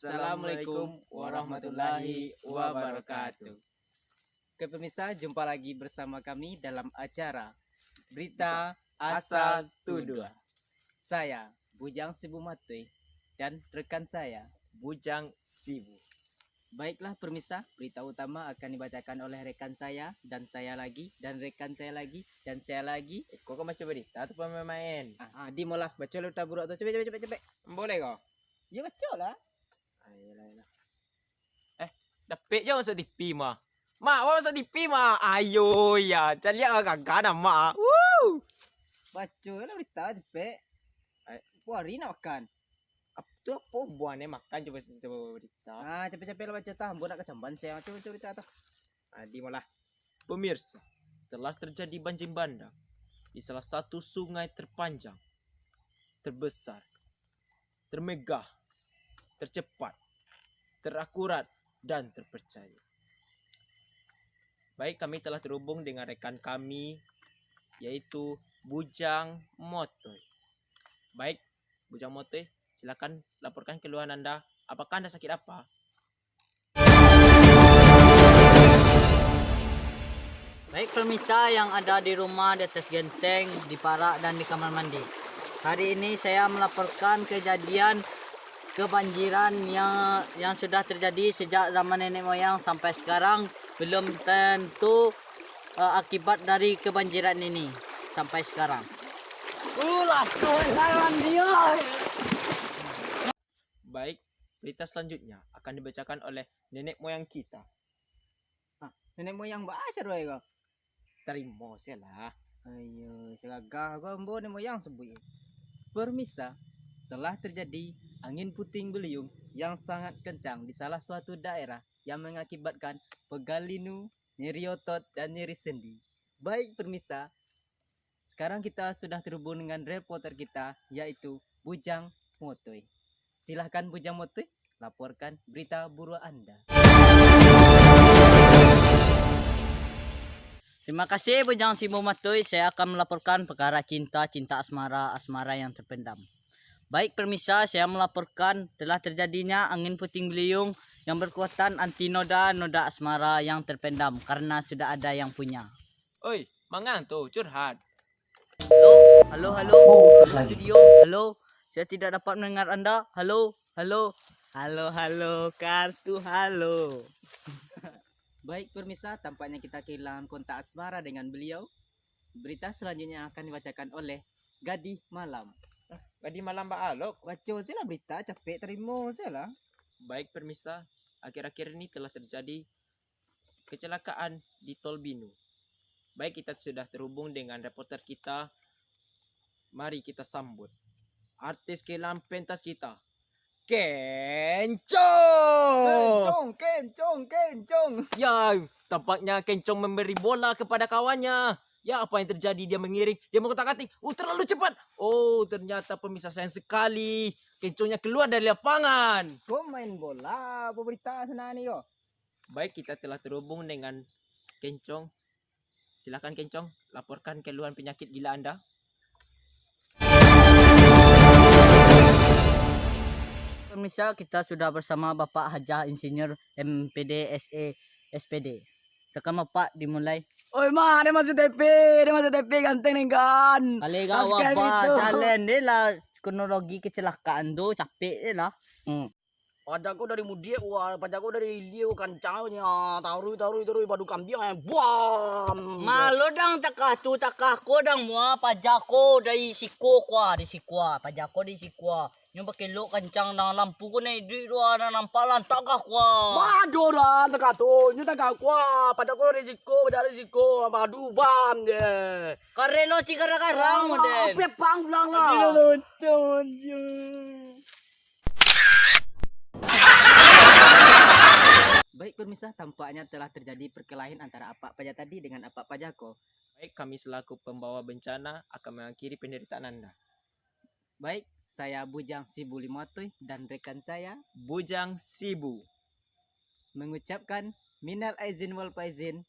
Assalamualaikum warahmatullahi wabarakatuh. Oke pemirsa, jumpa lagi bersama kami dalam acara Berita Asal Tuduh. Saya Bujang Sibu Matui dan rekan saya Bujang Sibu. Baiklah pemirsa, berita utama akan dibacakan oleh rekan saya dan saya lagi dan rekan saya lagi dan saya lagi. Kau kan baca berita atau pemain? Di molah baca berita buruk tu. Cepet. Boleh kau? Ya baca lah. Ayolah. Dapat je masuk TV mah. Mak, awak masuk TV mah. Ayo ya, jangan lihat agak nak mak. Woo! Baca lah berita cepet. Puari nak makan. Tu apa buah ni makan coba berita. Cepet-cepet lah baca tambah nak kecamban saya. Coba berita tu. Di malah. Pemirsa, telah terjadi banjir bandang di salah satu sungai terpanjang, terbesar, termegah, tercepat, terakurat dan terpercaya. Baik, kami telah terhubung dengan rekan kami yaitu Bujang Motoy. Baik, Bujang Motoy, silakan laporkan keluhan anda. Apakah anda sakit apa? Baik pemirsa yang ada di rumah, di atas genteng, di parak dan di kamar mandi. Hari ini saya melaporkan kejadian kebanjiran yang sudah terjadi sejak zaman nenek moyang sampai sekarang. Belum tentu akibat dari kebanjiran ini sampai sekarang. Baik, berita selanjutnya akan dibacakan oleh nenek moyang kita. Nenek moyang baca doa kau. Terima saya lah. Ayo, seragah kau ambo nenek moyang sebut. Permisa, telah terjadi angin puting beliung yang sangat kencang di salah suatu daerah yang mengakibatkan pegal linu, nyeri otot dan nyeri sendi. Baik permisa, sekarang kita sudah terhubung dengan reporter kita yaitu Bujang Motoy. Silahkan Bujang Motoy, laporkan berita buruk anda. Terima kasih Bujang Sibu Matui. Saya akan melaporkan perkara cinta asmara yang terpendam. Baik permisa, saya melaporkan telah terjadinya angin puting beliung yang berkekuatan anti noda asmara yang terpendam karena sudah ada yang punya. Oi, mangang tu curhat. Halo, studio. Halo, saya tidak dapat mendengar anda. Halo, kartu halo. Baik permisa, tampaknya kita kehilangan kontak asmara dengan beliau. Berita selanjutnya akan dibacakan oleh Gadih Malam. Gadih Malam Mbak Alok. Baca je lah berita, capek terima je lah. Baik permisa, akhir-akhir ini telah terjadi kecelakaan di Tol Binu. Baik, kita sudah terhubung dengan reporter kita. Mari kita sambut artis kehilangan pentas kita, Kencong. Ya, tampaknya Kencong memberi bola kepada kawannya. Ya, apa yang terjadi? Dia mengiring, dia mengotak-atik. Terlalu cepat. Ternyata pemirsa sayang sekali. Kencongnya keluar dari lapangan. Kau main bola, apa berita sana ni kau? Baik, kita telah terhubung dengan Kencong. Silakan Kencong, laporkan keluhan penyakit gila anda. Pemirsa, kita sudah bersama Bapak Hajah Insinyur MPD SE SPD. Sekarang Bapak dimulai. Oi ma, dia masuk TP ganteng nih kan. Kali gak apa jalan dia lah kronologi kecelakaan tu capek dia lah. Pajakku dari Mudia, pajakku dari Liu kancangnya, taruh padu kambing yang buam. Malu dang takahku dang mua pajakku dari sikwa, pajakku di sikwa. Yung pakai lo kancang nang lampu ko na di doa na nampak lantak kwa. Waduh dah takato, nyu takakku, pajakku dari siko, padu bam deh. Karelo si karang mo deh. Apa pang ulang lah. Nonton. Baik permisa, tampaknya telah terjadi perkelahian antara Apak Pajak tadi dengan Apak Pajako. Baik, kami selaku pembawa bencana akan mengakhiri penderitaan anda. Baik, saya Bujang Sibu Limotoy dan rekan saya Bujang Sibu mengucapkan minal aizin wal faizin,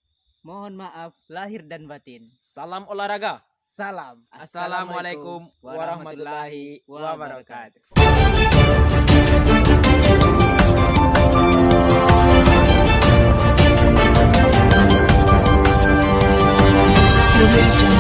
mohon maaf lahir dan batin. Salam olahraga. Salam. Assalamualaikum warahmatullahi wabarakatuh. Audio Jungle.